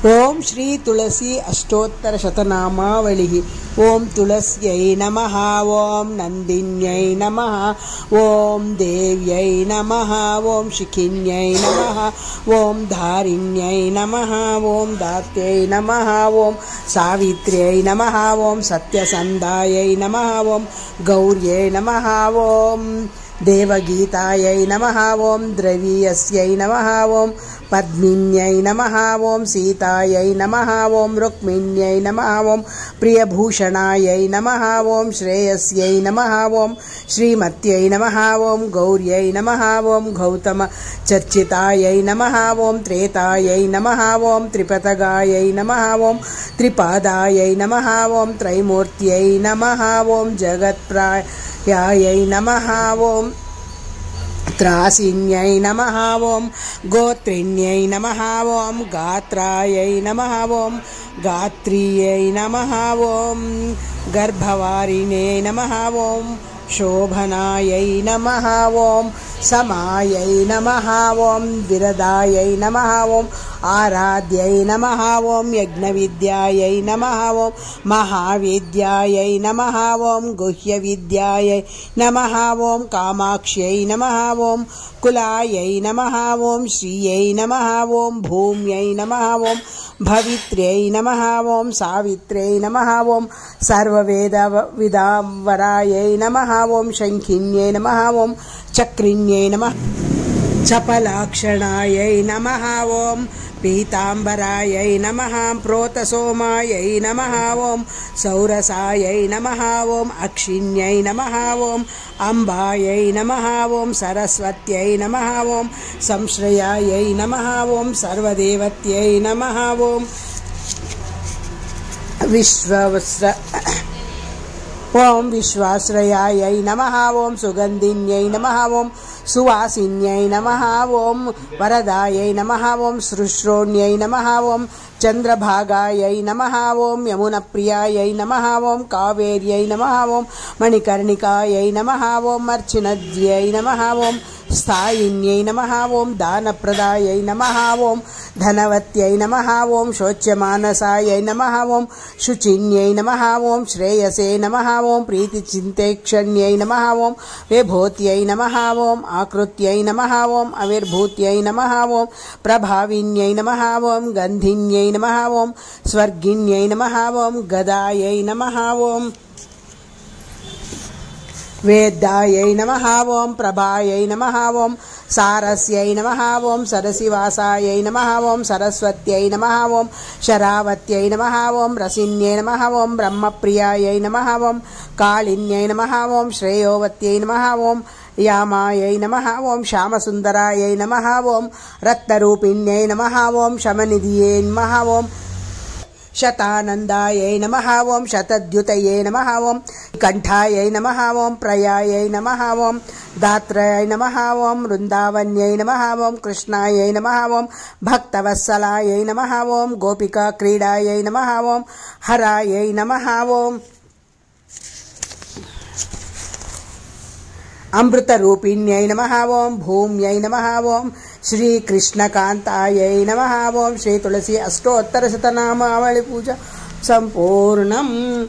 ओम श्री तुलसी अष्टोत्तर शतनामावलिः। ओम तुलस्यै नमः। ओम नंदिन्यै नमः। ओम देव्यै नमः। ओम शिखिन्यै नमः। ओम धारिण्यै नमः। ओम दात्यै नमः। ओम सावित्र्यै नमः। ओम सत्यसन्धायै नमः। ओम गौर्यै नमः। ओम देवगीतायै नमः। ओम द्रवीयस्यै नमः। ओम पद्मिन्यै नमः। ओम सीतायै नमः। ओम रुक्मिण्यै नमः। ओम प्रियभूषणायै नमः। ओम श्रेयस्यै नमः। ओम श्रीमत्यै नमः। ओम गौर्यै नमः। ओम गौतम चर्चितायै नमः। ओम त्रेतायै नमः। ओम त्रिपतगायै नमः। ओम त्रिपादायै नमः। ओम त्रैमूर्त्यै नमः। ओम जगत्प्रायायै नमः। ओम त्रासिन्यै नमः। ओम गोत्रिण्यै नमः। ओम गात्रायै नमः। ओम गात्रीयै नमः। ओम गर्भवारिणे नमः। ओम शोभनायै नमः। ओम समायै नमः। ओम विरदायै नमः। ओम आराध्यै नमः। ओम यज्ञविद्यायै नमः। ओम महाविद्यायै नमः। ओम गुह्यविद्यायै नमः। ओम कामाक्ष्यै नमः। ओम कुलायै नमः। ओम श्रियै नमः। ओम भूम्यै नमः। ओम भवित्र्यै नमः। ओम सावित्र्यै नमः। ओम सर्ववेदविदाम्बरायै नमः। ओम शङ्खिन्यै नमः। ओम चक्रिण्यै नमः। चपलाक्षणायै नमः। ओम पीताम्बरायै नमः। प्रोतसोमायै नमः। ओम सौरसायै नमः। ओम अक्षिण्यै नमः। ओम अम्बायै नमः। ओम सरस्वत्यै नमः। ओम संश्रयायै नमः। ओम सर्वदेवत्यै नमः। ओम ओम विश्वाश्रयायै नमः। ओम सुगन्धिन्यै नमः। ओम सुवासिन्यै नमः। ओम वरदायै नमः। ओम शुश्रोण्यै नमः। ओम चंद्रभागायै नमः। ओम यमुनप्रियायै नमः। ओम कावेर्यै नमः। ओम मणिकर्णिकायै नमः। ओम अर्चिनद्यै नमः। ओम स्थायिन्यै नमः। ओम दानप्रदायै नमः। ओम धनवत्यै नमः। ओम शोच्यमानसायै नमः। ओम शुचिन्यै नमः। ओम श्रेयसे नमः। ओम प्रीतिचिन्तेक्षण्यै नमः। ओम विभूत्यै नमः। ओम आकृत्यै नमः। ओम अविर्भूत्यै नमः। ओम प्रभाविन्यै नमः। ओम गन्धिन्यै नमः। ओम स्वर्गिन्यै नमः। ओम गदायै नमः। ओम वेदायै नमः। ओम प्रभायै नमः। ओम सारस्यै नमः। ओम सरसिवासायै नमः। ओम सरस्वत्यै नमः। ओम शरावत्यै नमः। ओम रसिन्यै नमः। ओम ब्रह्मप्रियायै नमः। ओम कालिन्यै नमः। ओम श्रेयोवत्यै नमः। ओम यामायै नमः। ओम श्यामसुन्दरायै नमः। ओम रत्नरूपिण्यै नमः। ओम शमनिधियै नमः। ओम शतानन्दायै नमः। ओम शतद्युतये नमः। ओम कंठायै नमः। ओम प्रयायै नमः। ओम दात्राय नमः। ओम वृन्दावन्यै नमः। ओम कृष्णायै नमः। ओम भक्तवत्सलायै नमः। ओम गोपिका क्रीडायै नमः। ओम हरायै नमः। ओम अमृतरूपिण्यै नमः। ओम भूम्यै नमः। ओम श्री कृष्णकान्तायै नमः। ओम श्री तुलसी अष्टोत्तर शतनामावली पूजा संपूर्णम्।